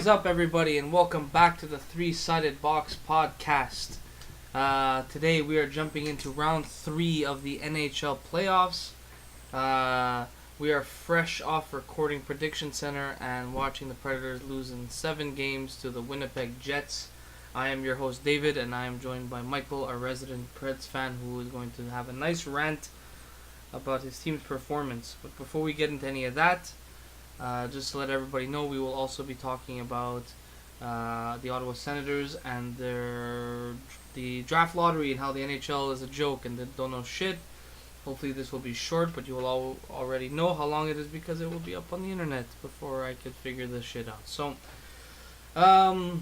up, everybody, and welcome back to the Three-Sided Box podcast. Today we are jumping into round 3 of the NHL playoffs. We are fresh off recording Prediction Center and watching the Predators lose in 7 games to the Winnipeg Jets. I am your host, David, and I am joined by Michael, our resident Preds fan, who is going to have a nice rant about his team's performance. But before we get into any of that, just to let everybody know, we will also be talking about the Ottawa Senators and the draft lottery and how the NHL is a joke and they don't know shit. Hopefully this will be short, but you will all already know how long it is because it will be up on the internet before I could figure this shit out. So, go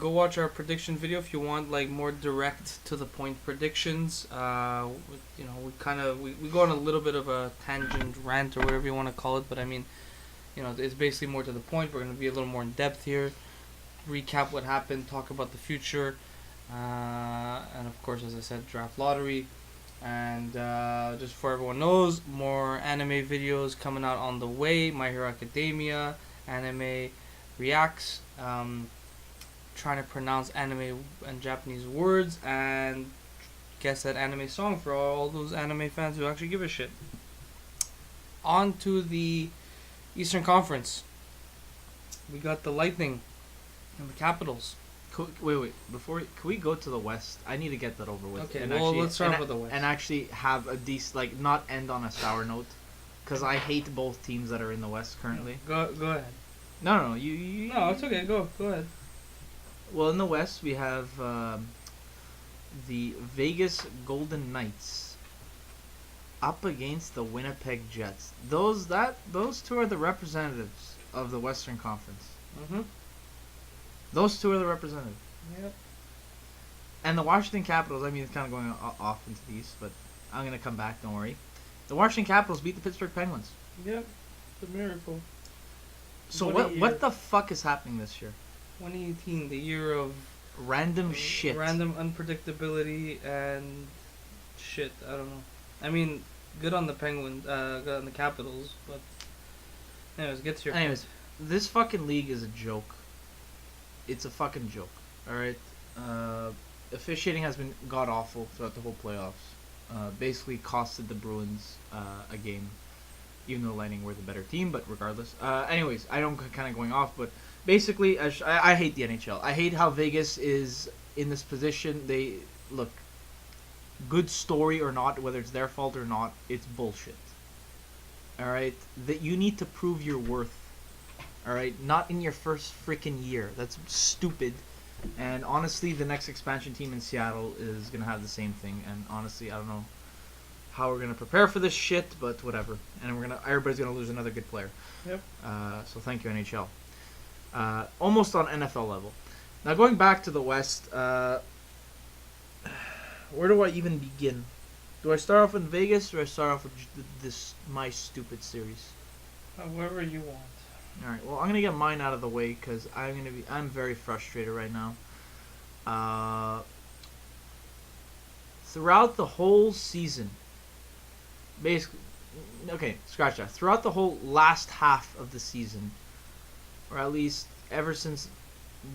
watch our prediction video if you want like more direct to the point predictions. We go on a little bit of a tangent rant or whatever you want to call it, but I mean, it's basically more to the point. We're going to be a little more in depth here, recap what happened, talk about the future, and of course, as I said, draft lottery. And just for everyone knows, more anime videos coming out on the way. My Hero Academia, anime reacts, trying to pronounce anime and Japanese words, and guess that anime song for all those anime fans who actually give a shit. On to the Eastern Conference. We got the Lightning and the Capitals. Wait. Can we go to the West? I need to get that over with. Okay, let's start with the West. And actually have a decent, not end on a sour note. Because I hate both teams that are in the West currently. Go ahead. No, you... No, it's okay. Go ahead. Well, in the West, we have the Vegas Golden Knights up against the Winnipeg Jets. Those two are the representatives of the Western Conference. Mm-hmm. Those two are the representatives. Yep. And the Washington Capitals, I mean, it's kind of going off into the East, but I'm going to come back, don't worry. The Washington Capitals beat the Pittsburgh Penguins. Yep, it's a miracle. So what the fuck is happening this year? 2018, the year of random shit. Random unpredictability and shit, I don't know. I mean, good on the Penguins, good on the Capitals, but anyways, get to your point. This fucking league is a joke. It's a fucking joke, alright? Officiating has been god-awful throughout the whole playoffs. Basically costed the Bruins a game, even though Lightning were the better team, but regardless. Anyways, I don't kind of going off, but basically, I hate the NHL. I hate how Vegas is in this position. Look, good story or not, whether it's their fault or not, it's bullshit. Alright? That you need to prove your worth. Alright? Not in your first freaking year. That's stupid. And honestly, the next expansion team in Seattle is going to have the same thing. And honestly, I don't know how we're going to prepare for this shit, but whatever. And everybody's going to lose another good player. Yep. So thank you, NHL. Almost on NFL level. Now going back to the West, where do I even begin? Do I start off in Vegas or do I start off with my stupid series? Wherever you want. All right. Well, I'm gonna get mine out of the way because I'm very frustrated right now. Throughout the whole season, basically, okay, scratch that. Throughout the whole last half of the season, or at least ever since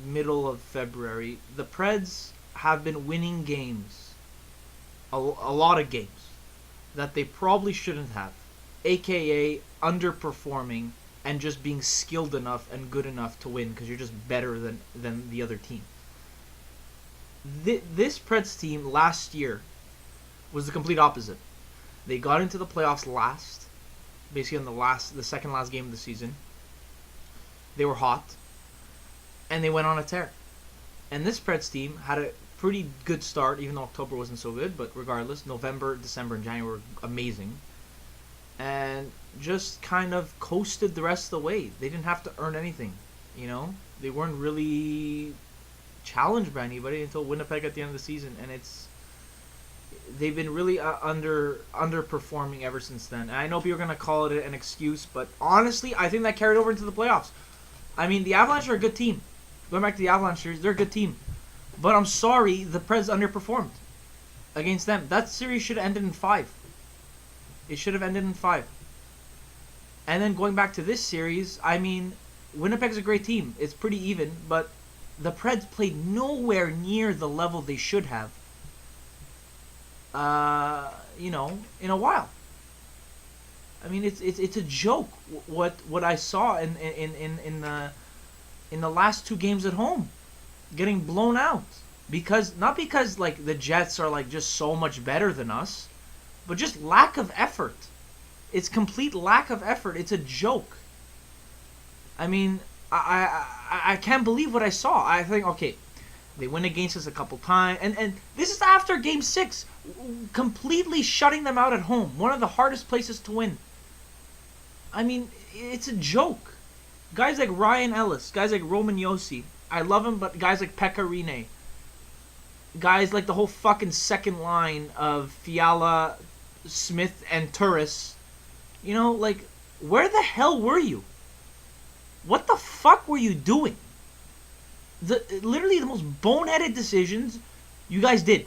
middle of February, the Preds have been winning games, a lot of games, that they probably shouldn't have, aka underperforming and just being skilled enough and good enough to win because you're just better than the other team. This Preds team last year was the complete opposite. They got into the playoffs last, basically on the second last game of the season. They were hot, and they went on a tear. And this Preds team had a pretty good start, even though October wasn't so good. But regardless, November, December, and January were amazing. And just kind of coasted the rest of the way. They didn't have to earn anything, They weren't really challenged by anybody until Winnipeg at the end of the season. And they've been really underperforming ever since then. And I know people are going to call it an excuse, but honestly, I think that carried over into the playoffs. I mean, the Avalanche are a good team. Going back to the Avalanche series, they're a good team. But I'm sorry, the Preds underperformed against them. That series should have ended in 5. It should have ended in 5. And then going back to this series, I mean, Winnipeg's a great team. It's pretty even, but the Preds played nowhere near the level they should have. In a while. I mean, it's a joke what I saw in the last two games at home, getting blown out not because like the Jets are like just so much better than us, but just lack of effort. It's complete lack of effort. It's a joke. I mean, I can't believe what I saw. I think, okay, they win against us a couple times, and this is after Game 6, completely shutting them out at home, one of the hardest places to win. I mean, it's a joke. Guys like Ryan Ellis, guys like Roman Josi, I love him, but guys like Pekka Rinne, guys like the whole fucking second line of Fiala, Smith, and Turris, like, where the hell were you? What the fuck were you doing? Literally the most boneheaded decisions you guys did.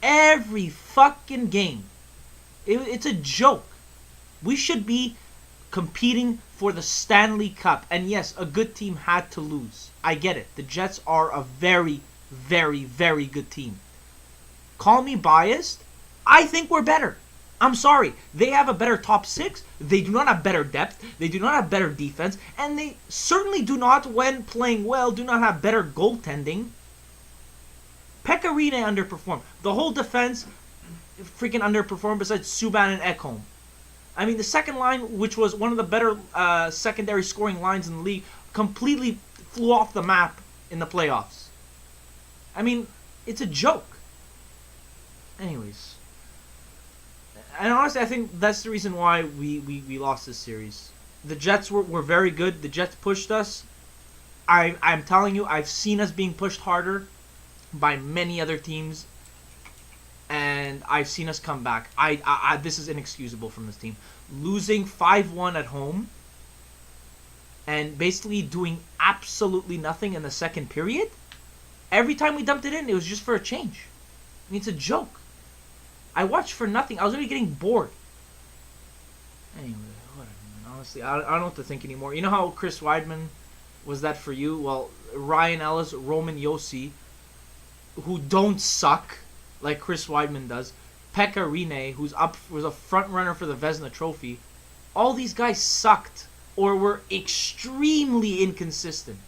Every fucking game. It's a joke. We should be competing for the Stanley Cup. And yes, a good team had to lose. I get it. The Jets are a very, very, very good team. Call me biased. I think we're better. I'm sorry. They have a better top six. They do not have better depth. They do not have better defense. And they certainly do not, when playing well, do not have better goaltending. Pekka Rinne underperformed. The whole defense freaking underperformed besides Subban and Ekholm. I mean, the second line, which was one of the better secondary scoring lines in the league, completely flew off the map in the playoffs. I mean, it's a joke. Anyways. And honestly, I think that's the reason why we lost this series. The Jets were very good. The Jets pushed us. I'm telling you, I've seen us being pushed harder by many other teams. And I've seen us come back. This is inexcusable from this team. Losing 5-1 at home and basically doing absolutely nothing in the second period. Every time we dumped it in, it was just for a change. I mean, it's a joke. I watched for nothing. I was already getting bored. Anyway, whatever, man. Honestly, I don't know what to think anymore. You know how Chris Weidman was that for you? Well, Ryan Ellis, Roman Josi, who don't suck like Chris Weidman does. Pekka Rinne, was a front runner for the Vezina Trophy. All these guys sucked or were extremely inconsistent.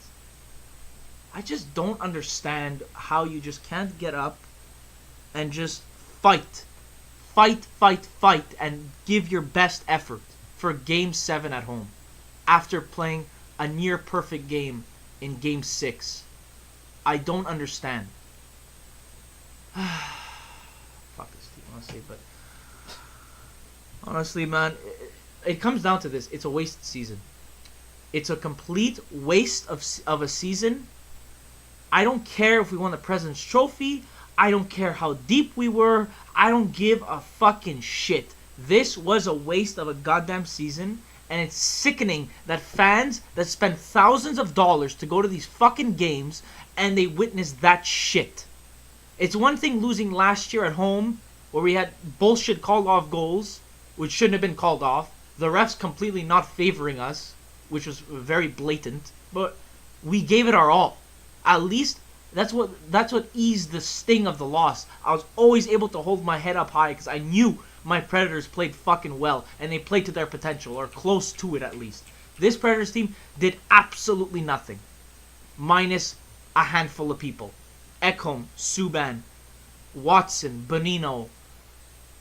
I just don't understand how you just can't get up and just fight, and give your best effort for Game 7 at home after playing a near-perfect game in Game 6. I don't understand. Fuck this team, honestly, but honestly, man, it comes down to this. It's a wasted season. It's a complete waste of a season. I don't care if we won the President's Trophy. I don't care how deep we were. I don't give a fucking shit. This was a waste of a goddamn season, and it's sickening that fans that spend thousands of dollars to go to these fucking games and they witness that shit. It's one thing losing last year at home where we had bullshit called off goals, which shouldn't have been called off. The refs completely not favoring us, which was very blatant, but we gave it our all. At least that's what eased the sting of the loss. I was always able to hold my head up high because I knew my Predators played fucking well and they played to their potential, or close to it at least. This Predators team did absolutely nothing, minus a handful of people: Ekholm, Subban, Watson, Bonino.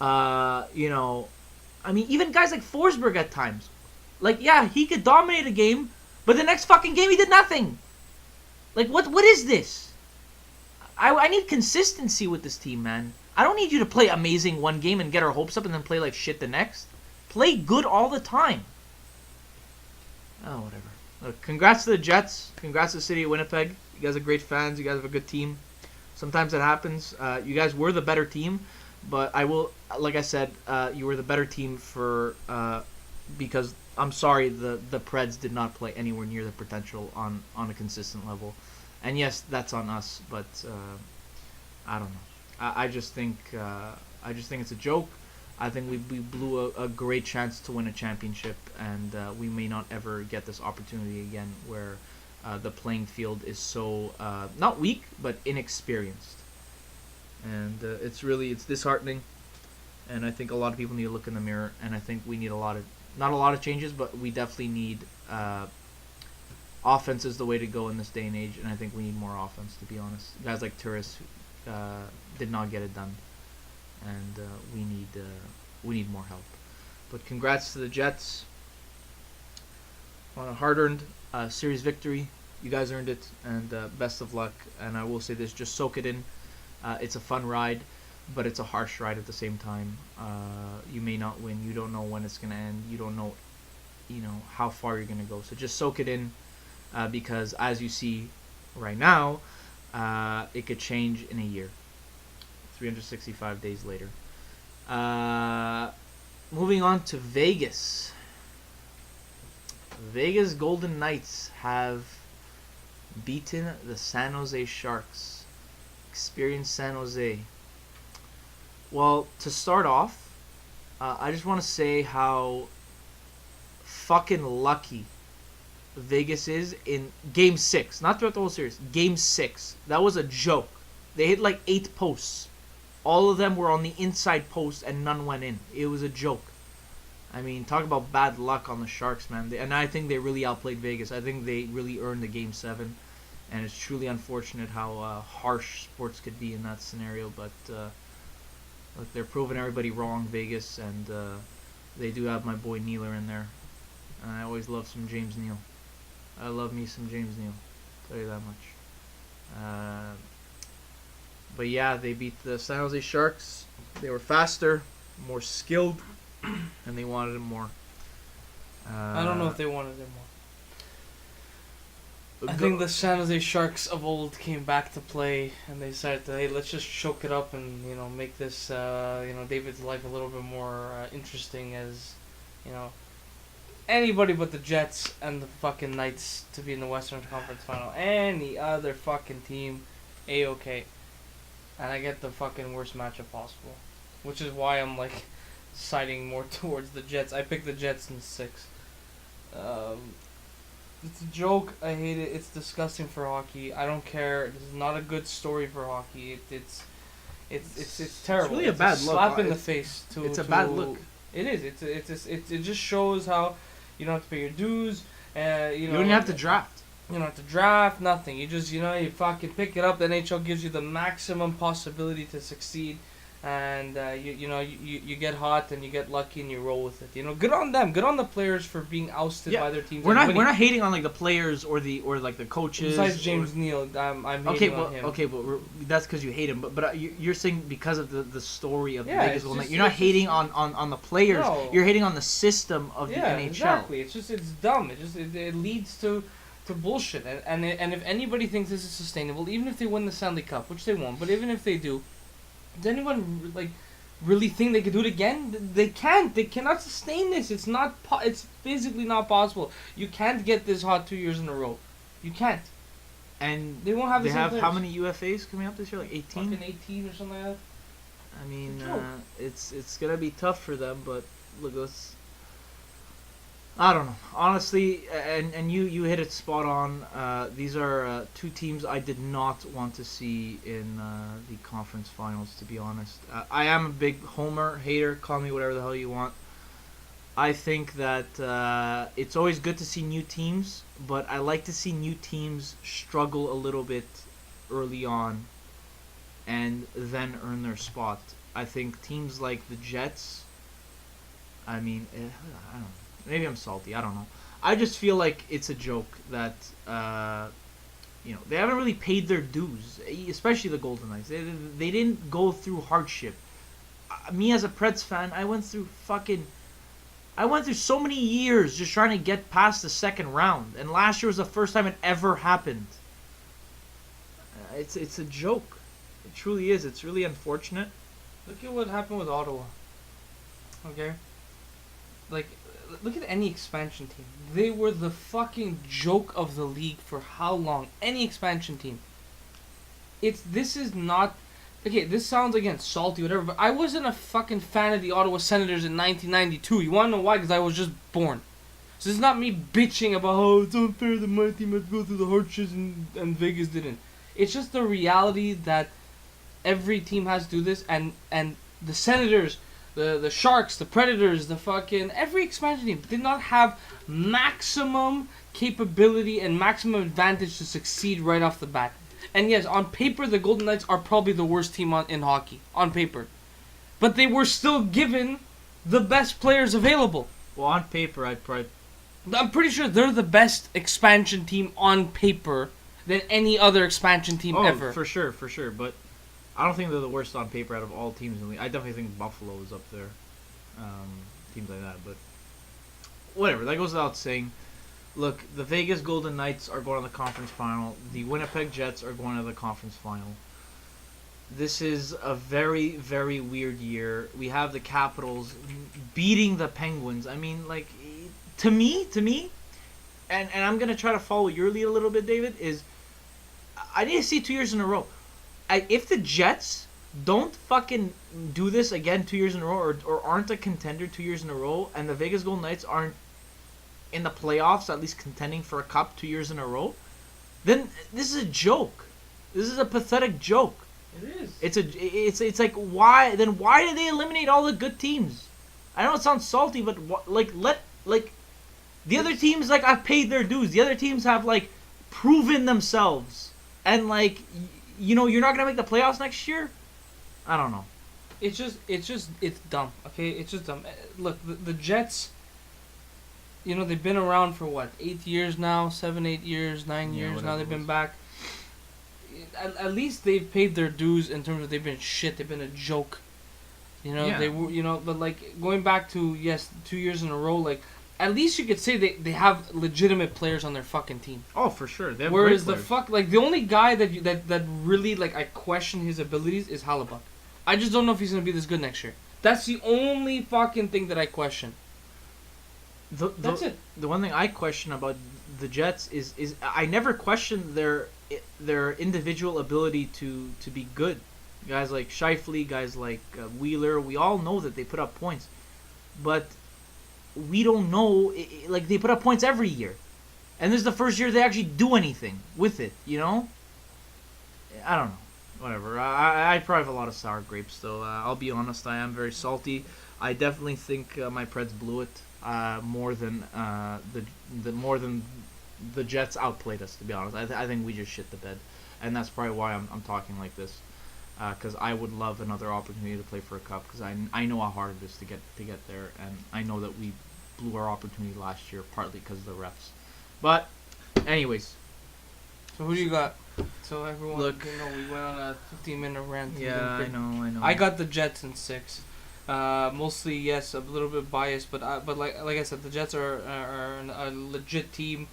I mean, even guys like Forsberg at times. Like, yeah, he could dominate a game, but the next fucking game he did nothing. Like, what is this? I need consistency with this team, man. I don't need you to play amazing one game and get our hopes up and then play like shit the next. Play good all the time. Oh, whatever. Look, congrats to the Jets. Congrats to the city of Winnipeg. You guys are great fans. You guys have a good team. Sometimes it happens. You guys were the better team, but like I said, you were the better team because I'm sorry the Preds did not play anywhere near the potential on a consistent level. And yes, that's on us, but I don't know. I just think it's a joke. I think we blew a great chance to win a championship, and we may not ever get this opportunity again where the playing field is so not weak but inexperienced, and it's disheartening. And I think a lot of people need to look in the mirror, and I think we need not a lot of changes, but we definitely need offense is the way to go in this day and age, and I think we need more offense, to be honest. Guys like Turris did not get it done, and we need more help. But congrats to the Jets on a hard-earned series victory. You guys earned it, and best of luck. And I will say this, just soak it in. It's a fun ride, but it's a harsh ride at the same time. You may not win. You don't know when it's going to end. You don't know, how far you're going to go. So just soak it in, because as you see right now, it could change in a year, 365 days later. Moving on to Vegas. Vegas Golden Knights have beaten the San Jose Sharks. Experience San Jose. Well, to start off, I just want to say how fucking lucky Vegas is in Game 6. Not throughout the whole series. Game 6. That was a joke. They hit like 8 posts. All of them were on the inside post and none went in. It was a joke. I mean, talk about bad luck on the Sharks, man. And I think they really outplayed Vegas. I think they really earned the Game 7. And it's truly unfortunate how harsh sports could be in that scenario. But look, they're proving everybody wrong, Vegas. And they do have my boy Nealer in there. And I always love some James Neal. I love me some James Neal. Tell you that much. But yeah, they beat the San Jose Sharks. They were faster, more skilled, and they wanted it more. I don't know if they wanted it more. I think the San Jose Sharks of old came back to play, and they decided, hey, let's just choke it up and make this David's life a little bit more interesting, as anybody but the Jets and the fucking Knights to be in the Western Conference Final. Any other fucking team, A-okay. And I get the fucking worst matchup possible, which is why I'm siding more towards the Jets. I picked the Jets in 6. It's a joke. I hate it. It's disgusting for hockey. I don't care. This is not a good story for hockey. It's terrible. It's really a bad look. Slap in the face. It's a bad look. It is. It just shows how you don't have to pay your dues. You don't have to draft. You don't have to draft, nothing. You just, you fucking pick it up. The NHL gives you the maximum possibility to succeed. And, you get hot and you get lucky and you roll with it. Good on them. Good on the players for being ousted by their teams. We're not hating on, the players or the coaches. Besides James Neal, I'm hating on him. Okay, but that's because you hate him. But you're saying because of the story of the Vegas Golden Knights. You're not hating on the players. No. You're hating on the system of the NHL. Exactly. It's dumb. It leads to bullshit, and if anybody thinks this is sustainable, even if they win the Stanley Cup, which they won't, but even if they do, does anyone really think they could do it again? They can't. They cannot sustain this. It's not. It's physically not possible. You can't get this hot 2 years in a row. You can't. And they won't have. They have how many UFAs coming up this year? 18. Fucking 18 or something like that. I mean, it's gonna be tough for them, but look, I don't know. Honestly, and you hit it spot on. These are 2 teams I did not want to see in the conference finals, to be honest. I am a big homer, hater, call me whatever the hell you want. I think that it's always good to see new teams, but I like to see new teams struggle a little bit early on and then earn their spot. I think teams like the Jets, I mean, I don't know. Maybe I'm salty. I don't know. I just feel like it's a joke that, they haven't really paid their dues, especially the Golden Knights. They didn't go through hardship. Me as a Preds fan, I went through so many years just trying to get past the second round, and last year was the first time it ever happened. It's a joke. It truly is. It's really unfortunate. Look at what happened with Ottawa. Okay? Look at any expansion team. They were the fucking joke of the league for how long? Any expansion team. This is not Okay, this sounds again salty, whatever. But I wasn't a fucking fan of the Ottawa Senators in 1992. You want to know why? Because I was just born. So it's not me bitching about how it's unfair that my team had to go through the hardships and Vegas didn't. It's just the reality that every team has to do this, and the Senators, the Sharks, the Predators, the fucking every expansion team did not have maximum capability and maximum advantage to succeed right off the bat. And yes, on paper, the Golden Knights are probably the worst team in hockey on paper, but they were still given the best players available. Well, on paper, I'm pretty sure they're the best expansion team on paper than any other expansion team ever. For sure. But I don't think they're the worst on paper out of all teams in the league. I definitely think Buffalo is up there. Teams like that, but whatever. That goes without saying. Look, the Vegas Golden Knights are going to the conference final. The Winnipeg Jets are going to the conference final. This is a very, very weird year. We have the Capitals beating the Penguins. I mean, like, to me, and I'm going to try to follow your lead a little bit, David, is I need to see 2 years in a row. If the Jets don't fucking do this again 2 years in a row, or aren't a contender 2 years in a row, and the Vegas Golden Knights aren't in the playoffs, at least contending for a cup 2 years in a row, then this is a joke. This is a pathetic joke. It is. It's like, why did they eliminate all the good teams? I know it sounds salty, but the other teams, like, have paid their dues. The other teams have, like, proven themselves, and like, you're not gonna make the playoffs next year. I don't know. It's dumb. Okay, it's just dumb. Look, the Jets. They've been around for what, 8 years now, 7, 8 years, 9 years now. They've been back. At least they've paid their dues in terms of they've been shit. They've been a joke. They were. But like going back to 2 years in a row, like at least you could say they have legitimate players on their fucking team. Oh, for sure. They have Whereas great players. the only guy that really like I question his abilities is Hellebuck. I just don't know if he's gonna be this good next year. That's the only fucking thing that I question. That's it. The one thing I question about the Jets is I never questioned their individual ability to be good. Guys like Scheifele, guys like Wheeler, we all know that they put up points, but we don't know. Like, they put up points every year, and this is the first year they actually do anything with it. I don't know. Whatever. I probably have a lot of sour grapes, though. I'll be honest. I am very salty. I definitely think my Preds blew it. More than the Jets outplayed us, to be honest. I think we just shit the bed, and that's probably why I'm talking like this. Because I would love another opportunity to play for a cup. Because I know how hard it is to get there, and I know that we blew our opportunity last year partly because of the refs. But, anyways. So who do you got? So everyone, look, we went on a 15-minute rant. Yeah, I know. I got the Jets in 6. Mostly, yes, a little bit biased, but like I said, the Jets are a legit team.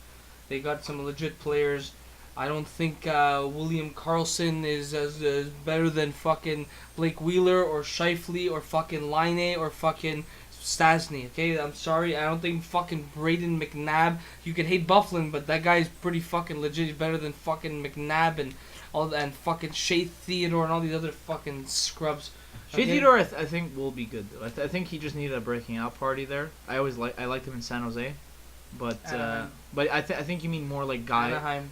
They got some legit players. I don't think William Karlsson is as better than fucking Blake Wheeler or Scheifele or fucking Laine or fucking Stasny. Okay, I'm sorry, I don't think fucking Braden McNabb. You can hate Bufflin, but that guy's pretty fucking legit. He's better than fucking McNabb and fucking Shea Theodore and all these other fucking scrubs. Shea Theodore, I think, will be good though. I think he just needed a breaking out party there. I liked him in San Jose, but I think you mean more like guy. Anaheim.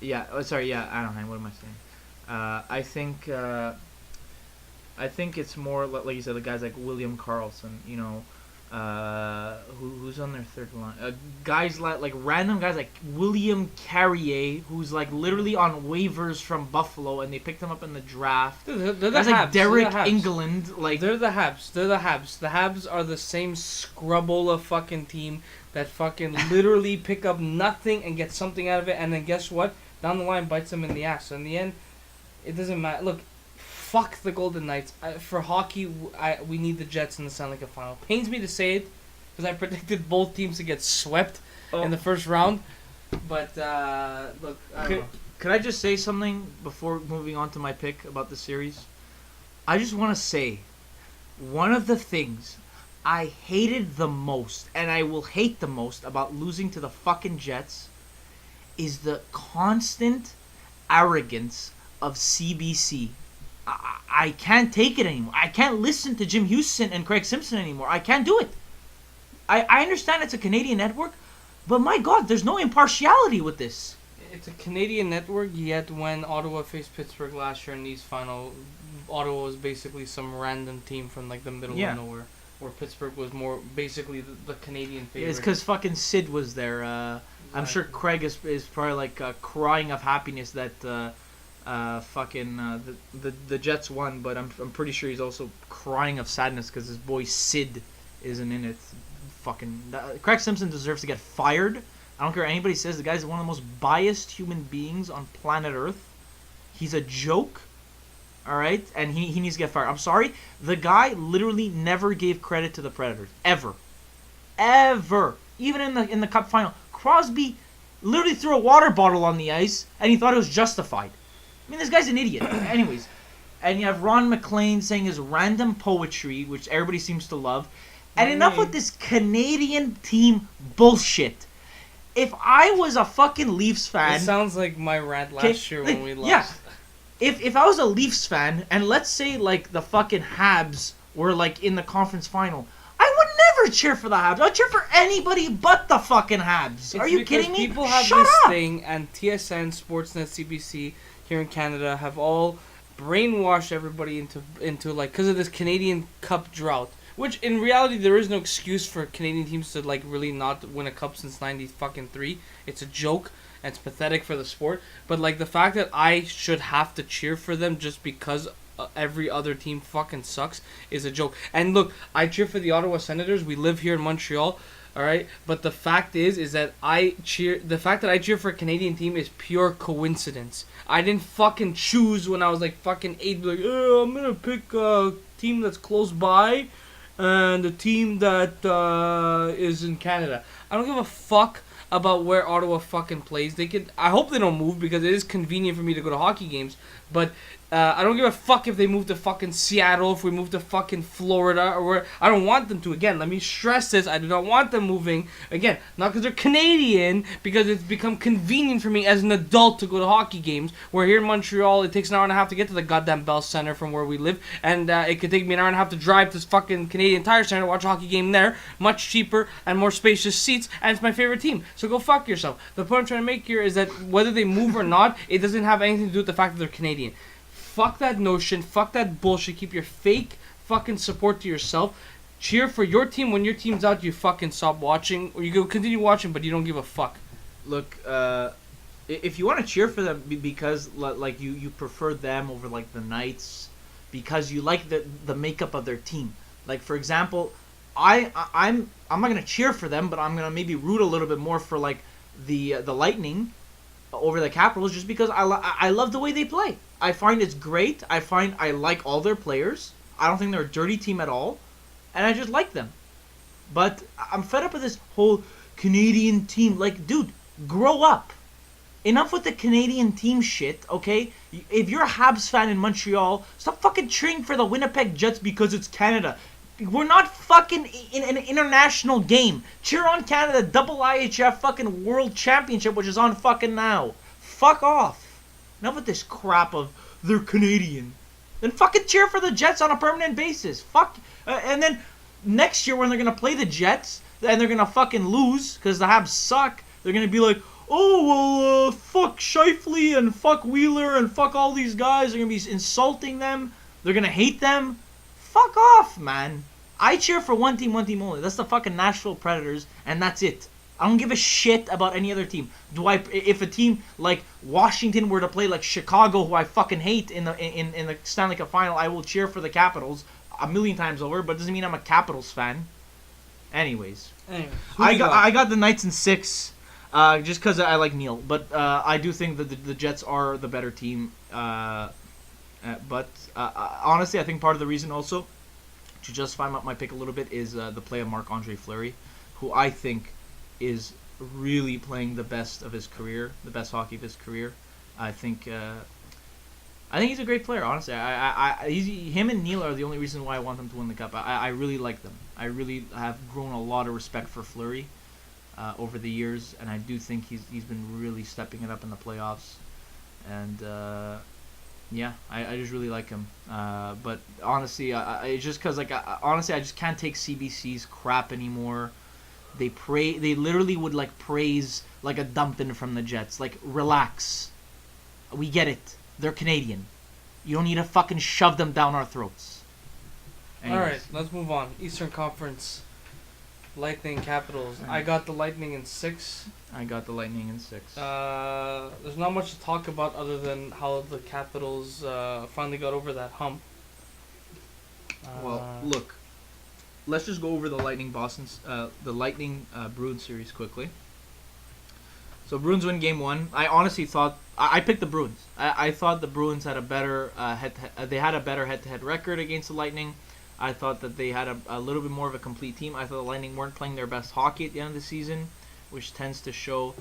Yeah. Oh, sorry. Yeah, Anaheim. What am I saying? I think it's more like you said, the guys like William Karlsson. Who's on their third line? Guys like random guys like William Carrier, who's like literally on waivers from Buffalo, and they picked him up in the draft. They're the guys Habs. like Derek England, like they're the Habs. They're the Habs. The Habs are the same scrubbola fucking team that fucking literally pick up nothing and get something out of it, and then guess what? Down the line bites them in the ass. So in the end, it doesn't matter. Look. Fuck the Golden Knights. For hockey, we need the Jets in the Stanley Cup final. Pains me to say it, because I predicted both teams to get swept in the first round. But, look, Could I just say something before moving on to my pick about the series? I just want to say, one of the things I hated the most, and I will hate the most about losing to the fucking Jets, is the constant arrogance of CBC. I can't take it anymore. I can't listen to Jim Houston and Craig Simpson anymore. I can't do it. I understand it's a Canadian network, but my God, there's no impartiality with this. It's a Canadian network, yet when Ottawa faced Pittsburgh last year in these final, Ottawa was basically some random team from like the middle of nowhere, where Pittsburgh was more basically the Canadian favorite. It's because fucking Sid was there. Exactly. I'm sure Craig is probably like crying of happiness that the Jets won, but I'm pretty sure he's also crying of sadness because his boy Sid isn't in it. Craig Simpson deserves to get fired. I don't care what anybody says. The guy's one of the most biased human beings on planet Earth. He's a joke. All right? And he needs to get fired. I'm sorry. The guy literally never gave credit to the Predators. Ever. Ever. Even in the Cup final. Crosby literally threw a water bottle on the ice, and he thought it was justified. I mean, this guy's an idiot. Anyways. And you have Ron McLean saying his random poetry, which everybody seems to love. And enough with this Canadian team bullshit. If I was a fucking Leafs fan... It sounds like my rant last year when we lost. Yeah. If I was a Leafs fan, and let's say, like, the fucking Habs were, like, in the conference final, I would never cheer for the Habs. I'd cheer for anybody but the fucking Habs. Are you kidding me? People have Shut this up. thing, and TSN, Sportsnet, CBC here in Canada have all brainwashed everybody into like, because of this Canadian Cup drought. Which, in reality, there is no excuse for Canadian teams to, like, really not win a cup since '93. It's a joke, and it's pathetic for the sport. But, like, the fact that I should have to cheer for them just because every other team fucking sucks is a joke. And, look, I cheer for the Ottawa Senators. We live here in Montreal, all right? But the fact is that the fact that I cheer for a Canadian team is pure coincidence. I didn't fucking choose when I was, like, fucking 8, like, I'm going to pick a team that's close by and the team that is in Canada. I don't give a fuck about where Ottawa fucking plays. I hope they don't move because it is convenient for me to go to hockey games. But I don't give a fuck if they move to fucking Seattle, if we move to fucking Florida, or where. I don't want them to. Again, let me stress this. I do not want them moving. Again, not because they're Canadian, because it's become convenient for me as an adult to go to hockey games. Where here in Montreal, it takes an hour and a half to get to the goddamn Bell Center from where we live. And it could take me an hour and a half to drive to this fucking Canadian Tire Center to watch a hockey game there. Much cheaper and more spacious seats. And it's my favorite team. So go fuck yourself. The point I'm trying to make here is that whether they move or not, it doesn't have anything to do with the fact that they're Canadian. Fuck that notion. Fuck that bullshit. Keep your fake fucking support to yourself. Cheer for your team. When your team's out, you fucking stop watching. Or you go continue watching, but you don't give a fuck. Look, if you want to cheer for them because like you prefer them over like the Knights, because you like the makeup of their team. Like, for example, I'm not gonna cheer for them, but I'm gonna maybe root a little bit more for like the Lightning over the Capitals, just because I love the way they play. I find it's great. I like all their players. I don't think they're a dirty team at all, and I just like them. But I'm fed up with this whole Canadian team. Like, dude, grow up. Enough with the Canadian team shit, okay? If you're a Habs fan in Montreal, stop fucking cheering for the Winnipeg Jets because it's Canada. We're not fucking in an international game. Cheer on Canada, double IHF fucking World Championship, which is on fucking now. Fuck off. Enough with this crap of they're Canadian. Then fucking cheer for the Jets on a permanent basis. Fuck. And then next year when they're going to play the Jets and they're going to fucking lose because the Habs suck, they're going to be like, oh, well, fuck Scheifele and fuck Wheeler and fuck all these guys. They're going to be insulting them. They're going to hate them. Fuck off, man. I cheer for one team only. That's the fucking Nashville Predators, and that's it. I don't give a shit about any other team. If a team like Washington were to play like Chicago, who I fucking hate in the Stanley Cup final, I will cheer for the Capitals a million times over. But it doesn't mean I'm a Capitals fan. Anyways, I got the Knights in 6, just because I like Neil. But I do think that the Jets are the better team. But honestly, I think part of the reason also to justify my pick a little bit is the play of Marc-Andre Fleury, who I think is really playing the best of his career, the best hockey of his career. I think he's a great player. Honestly, him and Neil are the only reason why I want them to win the cup. I really like them. I really have grown a lot of respect for Fleury over the years, and I do think he's been really stepping it up in the playoffs. And Yeah, I just really like him. But honestly, it's just because honestly I just can't take CBC's crap anymore. They literally would like praise like a dumping from the Jets. Like, relax. We get it. They're Canadian. You don't need to fucking shove them down our throats. Anyways. All right, let's move on. Eastern Conference, Lightning Capitals. I got the Lightning in 6. I got the Lightning in 6. There's not much to talk about other than how the Capitals finally got over that hump. Well, look. Let's just go over the Lightning Bruins series quickly. So Bruins win game 1. I honestly thought I picked the Bruins. I thought the Bruins had a better head-to-head record against the Lightning. I thought that they had a little bit more of a complete team. I thought the Lightning weren't playing their best hockey at the end of the season, which tends to show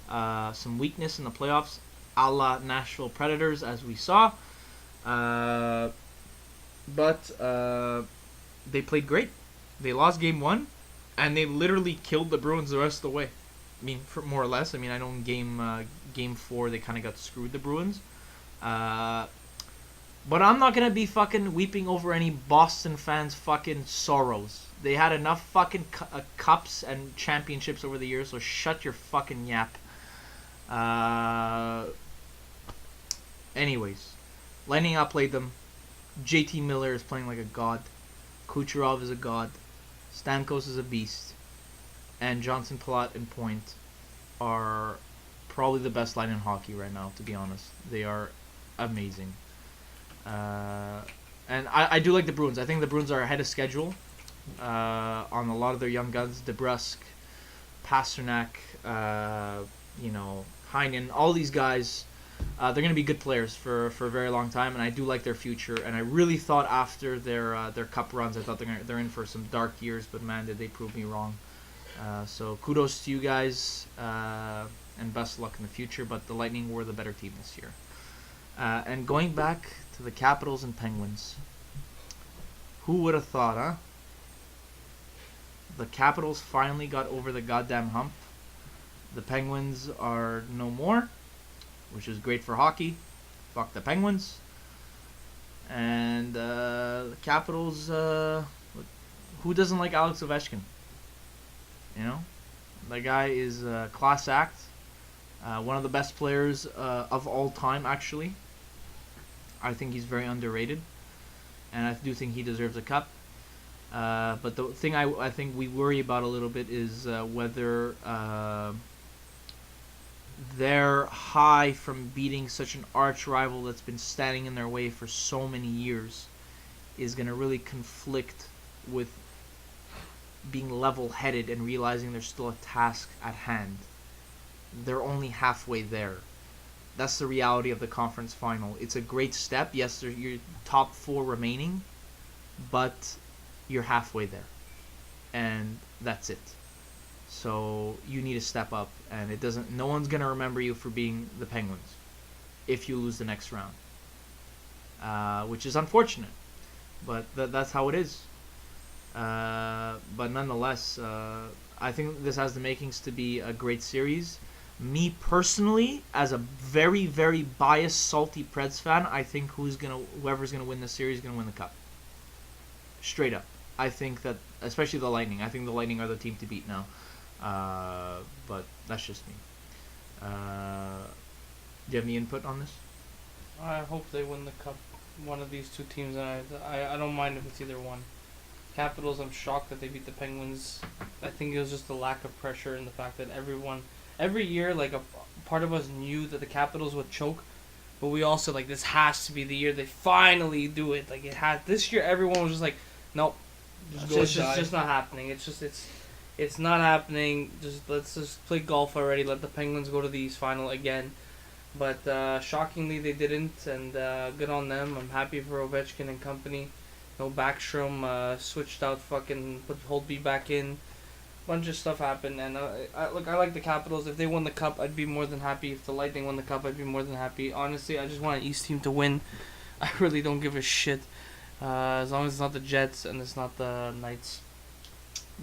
some weakness in the playoffs, a la Nashville Predators, as we saw. But they played great. They lost game 1, and they literally killed the Bruins the rest of the way. I mean, for more or less. I mean, I know in game 4 they kind of got screwed, the Bruins. But I'm not gonna be fucking weeping over any Boston fans' fucking sorrows. They had enough fucking cups and championships over the years, so shut your fucking yap. Anyways, Lightning outplayed them. JT Miller is playing like a god. Kucherov is a god. Stamkos is a beast. And Johnson, Palat, and Point are probably the best line in hockey right now, to be honest. They are amazing. And I do like the Bruins. I think the Bruins are ahead of schedule on a lot of their young guns. DeBrusk, Pasternak, Heinen, all these guys. They're going to be good players for a very long time, and I do like their future. And I really thought after their cup runs, I thought they're in for some dark years, but man, did they prove me wrong. So kudos to you guys, and best of luck in the future. But the Lightning were the better team this year. And going back to the Capitals and Penguins, who would have thought, huh? The Capitals finally got over the goddamn hump. The Penguins are no more, which is great for hockey. Fuck the Penguins. And the Capitals, who doesn't like Alex Ovechkin? You know? The guy is a class act. One of the best players of all time, actually. I think he's very underrated. And I do think he deserves a cup. But the thing I think we worry about a little bit is whether their high from beating such an arch rival that's been standing in their way for so many years is going to really conflict with being level-headed and realizing there's still a task at hand. They're only halfway there. That's the reality of the conference final. It's a great step. Yes, you're top 4 remaining, but you're halfway there. And that's it. So you need to step up, and no one's going to remember you for being the Penguins if you lose the next round. Which is unfortunate, but that's how it is. But nonetheless, I think this has the makings to be a great series. Me personally, as a very, very biased, salty Preds fan, I think whoever's gonna win this series is gonna win the cup. Straight up, I think that, especially the Lightning. I think the Lightning are the team to beat now. But that's just me. Do you have any input on this? I hope they win the cup. One of these two teams, and I don't mind if it's either one. Capitals, I'm shocked that they beat the Penguins. I think it was just the lack of pressure and the fact that every year, like a part of us knew that the Capitals would choke, but we also like this has to be the year they finally do it. Like this year, everyone was just like, nope, it's just not happening. It's not happening. Let's just play golf already. Let the Penguins go to the East Final again. But shockingly, they didn't, and good on them. I'm happy for Ovechkin and company. No Backstrom switched out, fucking put Holtby back in. Bunch of stuff happened, and I like the Capitals. If they won the cup, I'd be more than happy. If the Lightning won the cup, I'd be more than happy. Honestly, I just want an East team to win. I really don't give a shit, as long as it's not the Jets and it's not the Knights.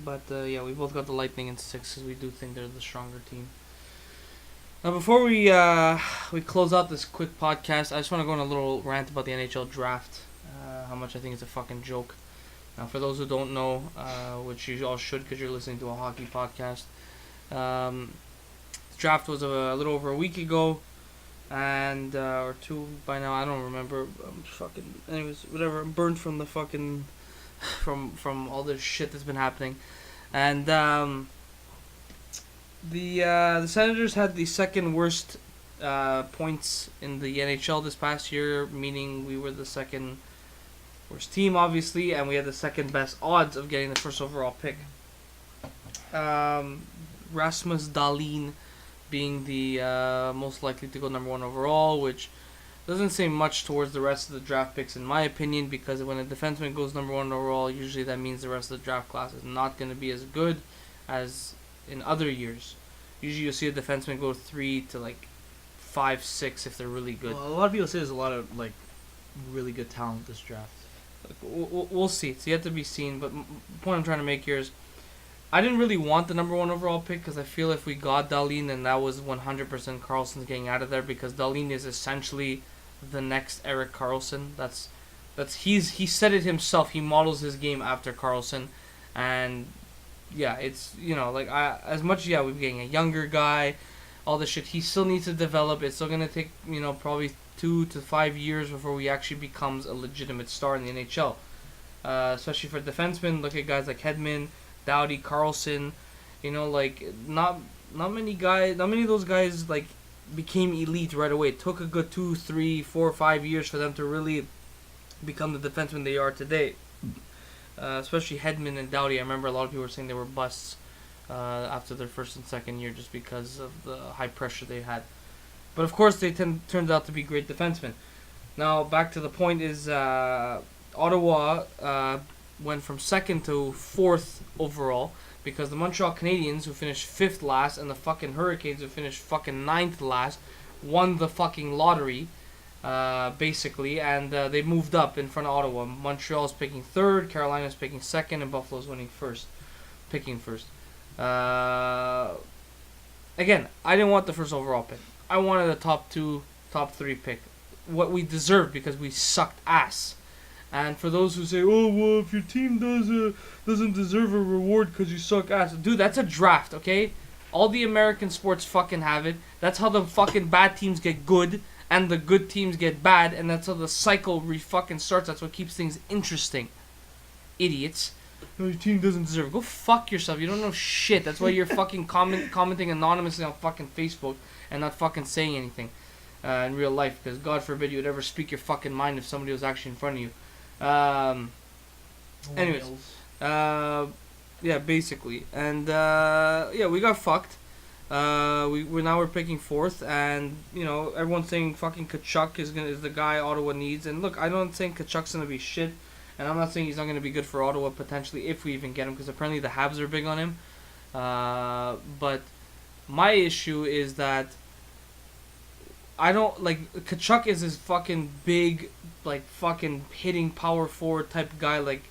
But yeah, we both got the Lightning in 6 because we do think they're the stronger team. Now, before we close out this quick podcast, I just want to go on a little rant about the NHL draft. How much I think it's a fucking joke. Now, for those who don't know, which you all should because you're listening to a hockey podcast, the draft was a little over a week ago, and or two by now. I don't remember. Anyways, whatever. I'm burned from the fucking from all this shit that's been happening, and the Senators had the second worst points in the NHL this past year, meaning we were the second worst team, obviously, and we had the second best odds of getting the first overall pick. Rasmus Dahlin being the most likely to go number one overall, which doesn't say much towards the rest of the draft picks, in my opinion, because when a defenseman goes number one overall, usually that means the rest of the draft class is not going to be as good as in other years. Usually you'll see a defenseman go 3 to like 5, 6 if they're really good. Well, a lot of people say there's a lot of like really good talent this draft. We'll see. It's yet to be seen, but the point I'm trying to make here is I didn't really want the number one overall pick because I feel if we got Dahlin, then that was 100% Karlsson's getting out of there, because Dahlin is essentially the next Erik Karlsson. He said it himself. He models his game after Karlsson, and yeah, it's, like as much we're getting a younger guy, all this shit. He still needs to develop. It's still gonna take probably 2 to 5 years before he actually becomes a legitimate star in the NHL. Especially for defensemen, look at guys like Hedman, Doughty, Karlsson. Not many of those guys like became elite right away. It took a good 2, 3, 4, 5 years for them to really become the defensemen they are today. Especially Hedman and Doughty. I remember a lot of people were saying they were busts after their first and second year just because of the high pressure they had. But of course, they turned out to be great defensemen. Now, back to the point is Ottawa went from second to fourth overall because the Montreal Canadiens, who finished fifth last, and the fucking Hurricanes, who finished fucking ninth last, won the fucking lottery, basically, and they moved up in front of Ottawa. Montreal's picking third, Carolina's picking second, and Buffalo's picking first. Again, I didn't want the first overall pick. I wanted a top 2, top 3 pick. What we deserved because we sucked ass. And for those who say, oh, well, if your team doesn't deserve a reward because you suck ass. Dude, that's a draft, okay? All the American sports fucking have it. That's how the fucking bad teams get good and the good teams get bad, and that's how the cycle fucking starts. That's what keeps things interesting. Idiots. Your team doesn't deserve it. Go fuck yourself. You don't know shit. That's why you're fucking commenting anonymously on fucking Facebook and not fucking saying anything in real life, because God forbid you would ever speak your fucking mind if somebody was actually in front of you. Anyways, yeah, basically, and we got fucked. We're picking fourth, and everyone's saying fucking Tkachuk is the guy Ottawa needs. And look, I don't think Tkachuk's gonna be shit, and I'm not saying he's not gonna be good for Ottawa potentially if we even get him, because apparently the Habs are big on him. But my issue is that I don't like Tkachuk is this fucking big, like fucking hitting power forward type guy, like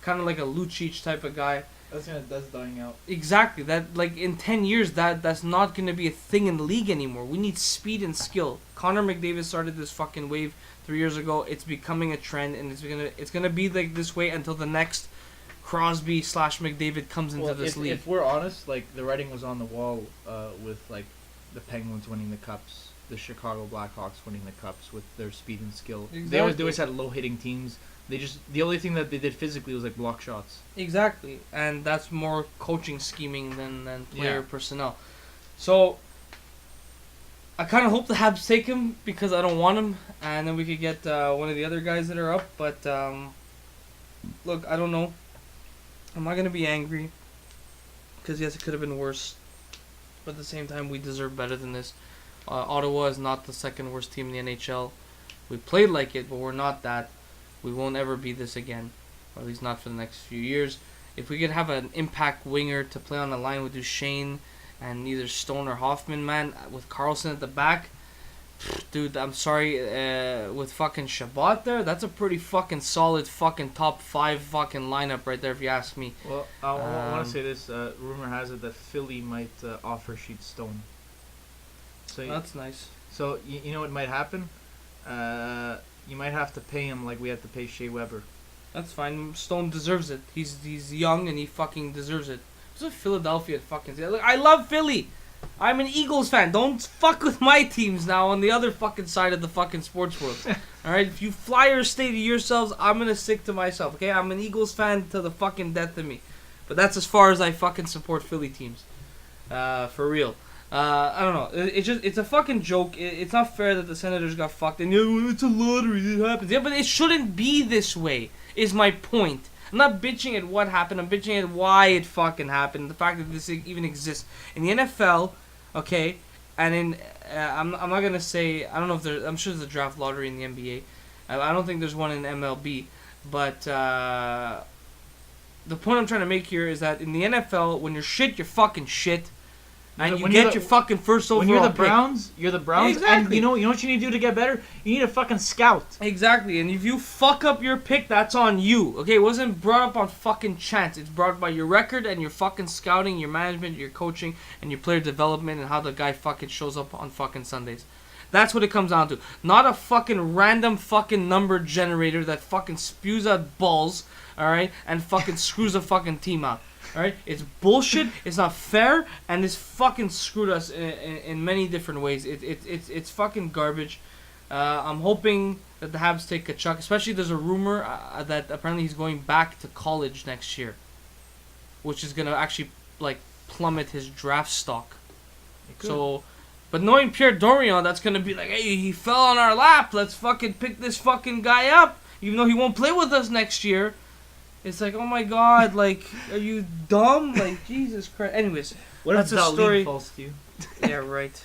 kind of like a Lucic type of guy. That's dying out. Exactly. That, like, in 10 years, that's not going to be a thing in the league anymore. We need speed and skill. Connor McDavid started this fucking wave 3 years ago. It's becoming a trend, and it's gonna be like this way until the next Crosby / McDavid comes into this league. If we're honest, like, the writing was on the wall with, like, the Penguins winning the Cups, the Chicago Blackhawks winning the Cups with their speed and skill. Exactly. They always had low-hitting teams. The only thing that they did physically was, like, block shots. Exactly, and that's more coaching scheming than player personnel. So I kind of hope the Habs take him because I don't want him, and then we could get one of the other guys that are up. But look, I don't know. I'm not gonna be angry because yes, it could have been worse, but at the same time, we deserve better than this. Ottawa is not the second worst team in the NHL. We played like it, but we're not that. We won't ever be this again, or at least not for the next few years. If we could have an impact winger to play on the line with Duchesne and either Stone or Hoffman, man, with Karlsson at the back, dude, I'm sorry, with fucking Shabbat there, that's a pretty fucking solid fucking top 5 fucking lineup right there, if you ask me. Well, I want to say this. Rumor has it that Philly might offer Sheet Stone. So That's nice. So you know what might happen? You might have to pay him like we had to pay Shea Weber. That's fine. Stone deserves it. He's young and he fucking deserves it. What's a Philadelphia fucking say? Look, I love Philly. I'm an Eagles fan. Don't fuck with my teams now on the other fucking side of the fucking sports world. Alright? If you Flyers stay to yourselves, I'm gonna stick to myself. Okay? I'm an Eagles fan to the fucking death of me. But that's as far as I fucking support Philly teams. For real. I don't know. It's a fucking joke. It's not fair that the Senators got fucked. And it's a lottery. It happens. Yeah, but it shouldn't be this way. Is my point. I'm not bitching at what happened. I'm bitching at why it fucking happened. The fact that this even exists in the NFL. Okay, and in I'm not gonna say I don't know if there. I'm sure there's a draft lottery in the NBA. I don't think there's one in MLB. But the point I'm trying to make here is that in the NFL, when you're shit, you're fucking shit. And you get your fucking first overall pick. When you're the Browns, exactly. And you know what you need to do to get better? You need a fucking scout. Exactly, and if you fuck up your pick, that's on you. Okay, it wasn't brought up on fucking chance. It's brought up by your record and your fucking scouting, your management, your coaching, and your player development, and how the guy fucking shows up on fucking Sundays. That's what it comes down to. Not a fucking random fucking number generator that fucking spews out balls, alright, and fucking screws a fucking team out. Alright, it's bullshit. It's not fair, and it's fucking screwed us in many different ways. It's fucking garbage. I'm hoping that the Habs take Kachuk. Especially, there's a rumor that apparently he's going back to college next year, which is gonna actually like plummet his draft stock. So, but knowing Pierre Dorion, that's gonna be like, hey, he fell on our lap. Let's fucking pick this fucking guy up, even though he won't play with us next year. It's like, oh my god, like, are you dumb? Like, Jesus Christ. Anyways, What if a story. falls to you? Yeah, right.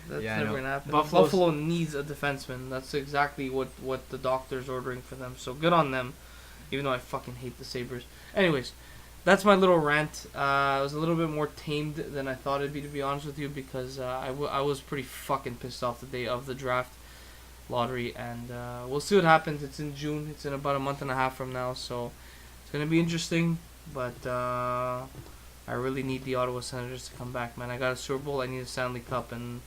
That's never gonna happen. Buffalo needs a defenseman. That's exactly what the doctor's ordering for them. So good on them, even though I fucking hate the Sabres. Anyways, that's my little rant. It was a little bit more tamed than I thought it'd be, to be honest with you, because I was pretty fucking pissed off the day of the draft lottery, and we'll see what happens. It's in June. It's in about a month and a half from now, so it's gonna be interesting, but I really need the Ottawa Senators to come back, man. I got a Super Bowl, I need a Stanley Cup, and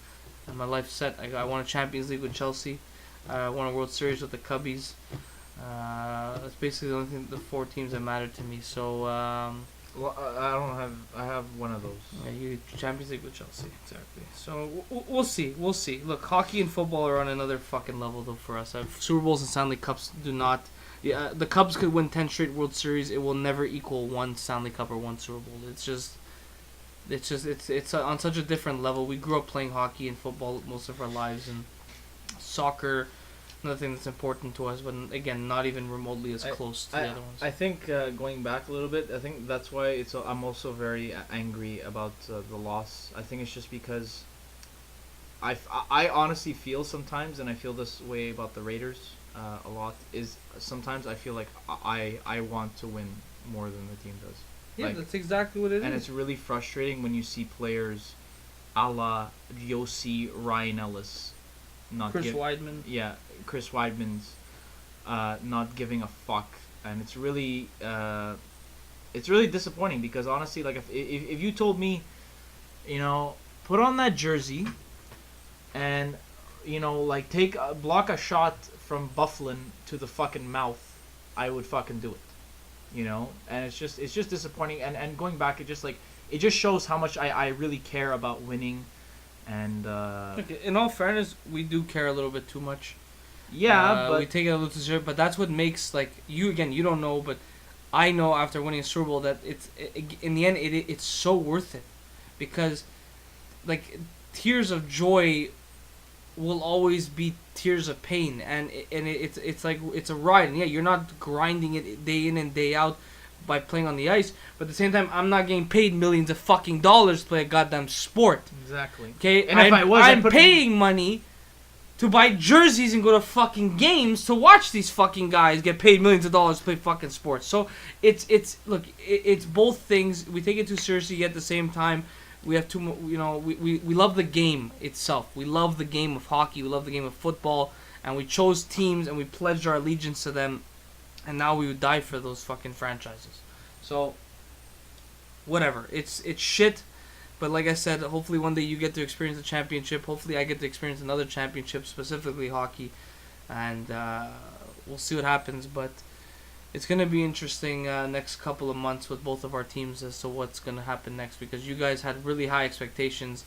my life's set. I won a Champions League with Chelsea. I won a World Series with the Cubbies. That's basically the only thing, the four teams that matter to me. So Well, I have one of those. yeah, you Champions League with Chelsea, exactly. So we'll see. Look, hockey and football are on another fucking level though for us. Super Bowls and Stanley Cups do not. Yeah, the Cubs could win 10 straight World Series. It will never equal one Stanley Cup or one Super Bowl. It's on such a different level. We grew up playing hockey and football most of our lives, and soccer, another thing that's important to us, but again, not even remotely as close to the other ones. I think going back a little bit, I think that's why I'm also very angry about the loss. I think it's just because I honestly feel sometimes, and I feel this way about the Raiders a lot, is sometimes I feel like I want to win more than the team does. Yeah, like, that's exactly what it is. And it's really frustrating when you see players a la Josi Ryan Ellis, Chris Weidman. Yeah, Chris Weidman's not giving a fuck, and it's really disappointing, because honestly, like if you told me, put on that jersey, and like block a shot from Bufflin to the fucking mouth, I would fucking do it, and it's just disappointing, and going back, it just shows how much I really care about winning. And okay, in all fairness, we do care a little bit too much. Yeah, but we take it a little too serious. But that's what makes, like, you don't know, but I know after winning a Super Bowl that in the end it's so worth it, because like tears of joy will always be tears of pain, and it's like it's a ride. And yeah, you're not grinding it day in and day out by playing on the ice, but at the same time, I'm not getting paid millions of fucking dollars to play a goddamn sport. Exactly. Okay, and if I was, I'm paying money to buy jerseys and go to fucking games to watch these fucking guys get paid millions of dollars to play fucking sports. So it's both things. We take it too seriously, yet at the same time, we have too. We love the game itself. We love the game of hockey. We love the game of football, and we chose teams and we pledged our allegiance to them. And now we would die for those fucking franchises. So, whatever. It's shit. But like I said, hopefully one day you get to experience a championship. Hopefully I get to experience another championship, specifically hockey. And we'll see what happens. But it's going to be interesting next couple of months with both of our teams as to what's going to happen next. Because you guys had really high expectations.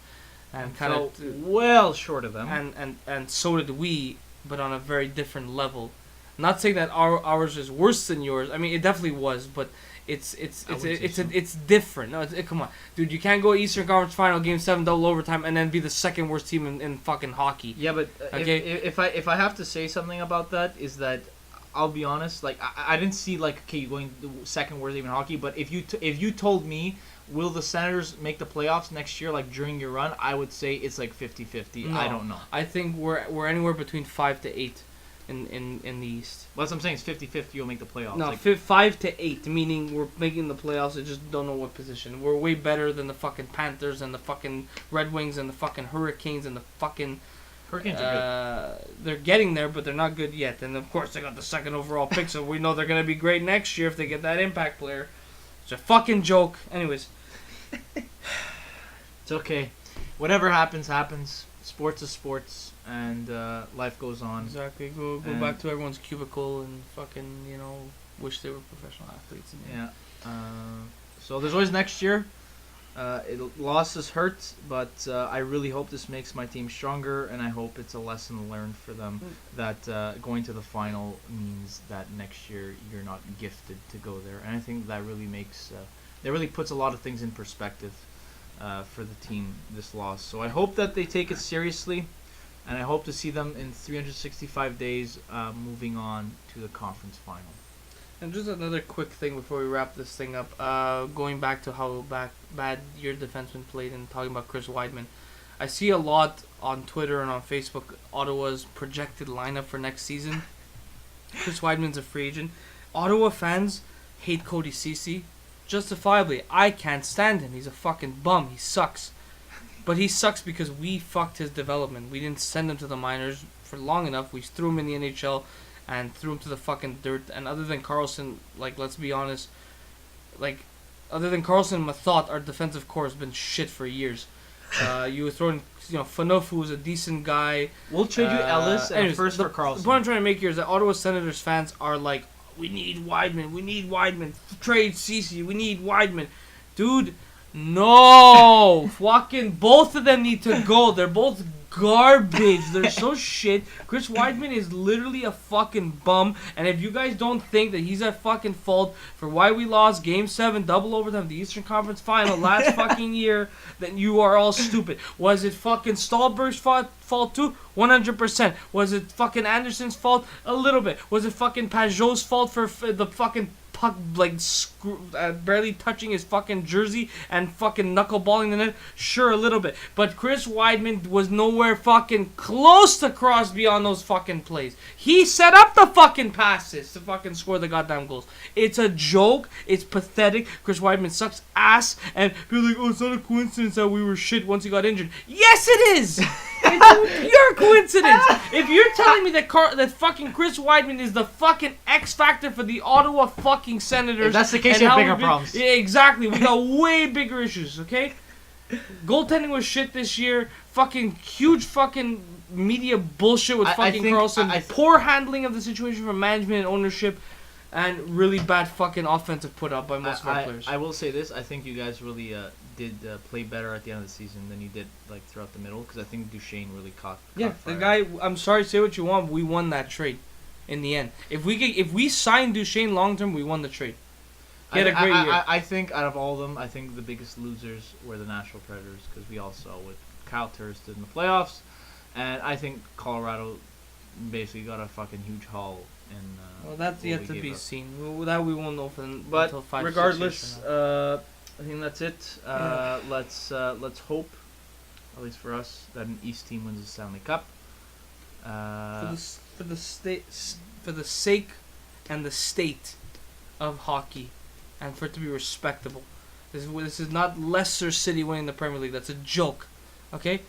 And kind of well short of them. And so did we, but on a very different level. Not saying that ours is worse than yours. I mean, it definitely was, but it's different. No, come on, dude. You can't go Eastern Conference Final, Game 7, double overtime, and then be the second worst team in fucking hockey. Yeah, but okay? if I have to say something about that, is that I'll be honest. Like I didn't see like okay going the second worst team in hockey, but if you told me will the Senators make the playoffs next year, like during your run, I would say it's like 50-50. No, I don't know. I think we're anywhere between 5 to 8 in the East. Well, that's what I'm saying. It's 50-50. You'll make the playoffs. No, 5 to 8, meaning we're making the playoffs. I just don't know what position. We're way better than the fucking Panthers and the fucking Red Wings and the fucking Hurricanes and the fucking. Hurricanes are good. They're getting there, but they're not good yet. And of course, they got the second overall pick, so we know they're gonna be great next year if they get that impact player. It's a fucking joke. Anyways, it's okay. Whatever happens, happens. Sports is sports, and life goes on. Exactly. Go back to everyone's cubicle and fucking wish they were professional athletes. Yeah. So there's always next year. Losses hurt, but I really hope this makes my team stronger, and I hope it's a lesson learned for them that going to the final means that next year you're not gifted to go there. And I think that really that really puts a lot of things in perspective for the team, this loss. So I hope that they take it seriously, and I hope to see them in 365 days moving on to the conference final. And just another quick thing before we wrap this thing up, going back to how bad your defenseman played and talking about Chris Weidman. I see a lot on Twitter and on Facebook Ottawa's projected lineup for next season. Chris Weidman's a free agent. Ottawa fans hate Cody Ceci. Justifiably. I can't stand him. He's a fucking bum. He sucks. But he sucks because we fucked his development. We didn't send him to the minors for long enough. We threw him in the NHL and threw him to the fucking dirt. And other than Carlson, like, let's be honest, like, other than Carlson and Mathot, our defensive core has been shit for years. You were throwing, Phaneuf, who was a decent guy. We'll trade you Ellis and first for Carlson. The point I'm trying to make here is that Ottawa Senators fans are like, we need Weidman, trade Ceci, we need Weidman. Dude, no! Fucking both of them need to go. They're both garbage. They're so shit. Chris Weidman is literally a fucking bum. And if you guys don't think that he's at fucking fault for why we lost Game 7 double overtime the Eastern Conference Final last fucking year, then you are all stupid. Was it fucking Stahlberg's fault too? 100%. Was it fucking Anderson's fault? A little bit. Was it fucking Pajot's fault for the fucking puck barely touching his fucking jersey and fucking knuckleballing the net? Sure, a little bit. But Chris Weidman was nowhere fucking close to Crosby on those fucking plays. He set up the fucking passes to fucking score the goddamn goals. It's a joke. It's pathetic. Chris Weidman sucks ass. And people are like, oh, it's not a coincidence that we were shit once he got injured. Yes, it is! It's pure coincidence. If you're telling me that that fucking Chris Weidman is the fucking X factor for the Ottawa fucking Senators, if that's the case, you have bigger problems. Yeah, exactly. We got way bigger issues. Okay. Goaltending was shit this year. Fucking huge fucking media bullshit with fucking Carlson. Poor handling of the situation from management and ownership. And really bad fucking offensive put up by most of our players. I will say this. I think you guys really did play better at the end of the season than you did like throughout the middle. Because I think Duchesne really caught the fire. guy, I'm sorry, say what you want. We won that trade in the end. If we signed Duchesne long term, we won the trade. He had a great year. I think out of all of them, I think the biggest losers were the Nashville Predators. Because we all saw what Kyle Turris did in the playoffs. And I think Colorado basically got a fucking huge haul. Well, that's yet to be seen. That we won't know until 5 regardless, 6 years from now. I think that's it. Let's hope, at least for us, that an East team wins the Stanley Cup. For the sake and the state of hockey, and for it to be respectable. This is not Leicester City winning the Premier League. That's a joke. Okay.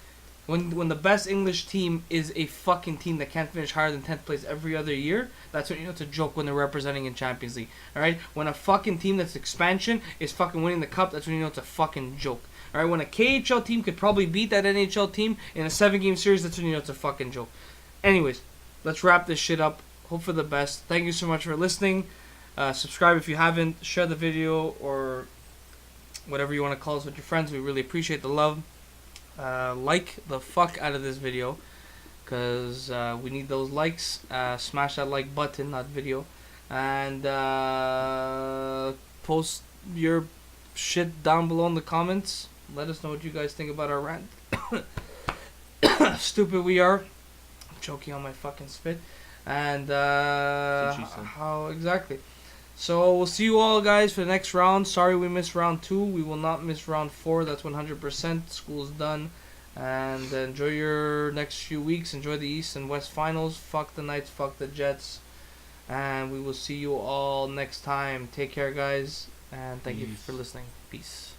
When the best English team is a fucking team that can't finish higher than 10th place every other year, that's when you know it's a joke when they're representing in Champions League. Alright? When a fucking team that's expansion is fucking winning the cup, that's when you know it's a fucking joke. All right, when a KHL team could probably beat that NHL team in a 7-game series, that's when you know it's a fucking joke. Anyways, let's wrap this shit up. Hope for the best. Thank you so much for listening. Subscribe if you haven't. Share the video or whatever you want to call us with your friends. We really appreciate the love. Like the fuck out of this video, because we need those likes. Smash that like button, not video. And post your shit down below in the comments. Let us know what you guys think about our rant. Stupid we are. I'm choking on my fucking spit. And how exactly. So we'll see you all guys for the next round. Sorry we missed round 2. We will not miss round 4. That's 100%. School's done. And enjoy your next few weeks. Enjoy the East and West finals. Fuck the Knights. Fuck the Jets. And we will see you all next time. Take care, guys. And thank you for listening. Peace.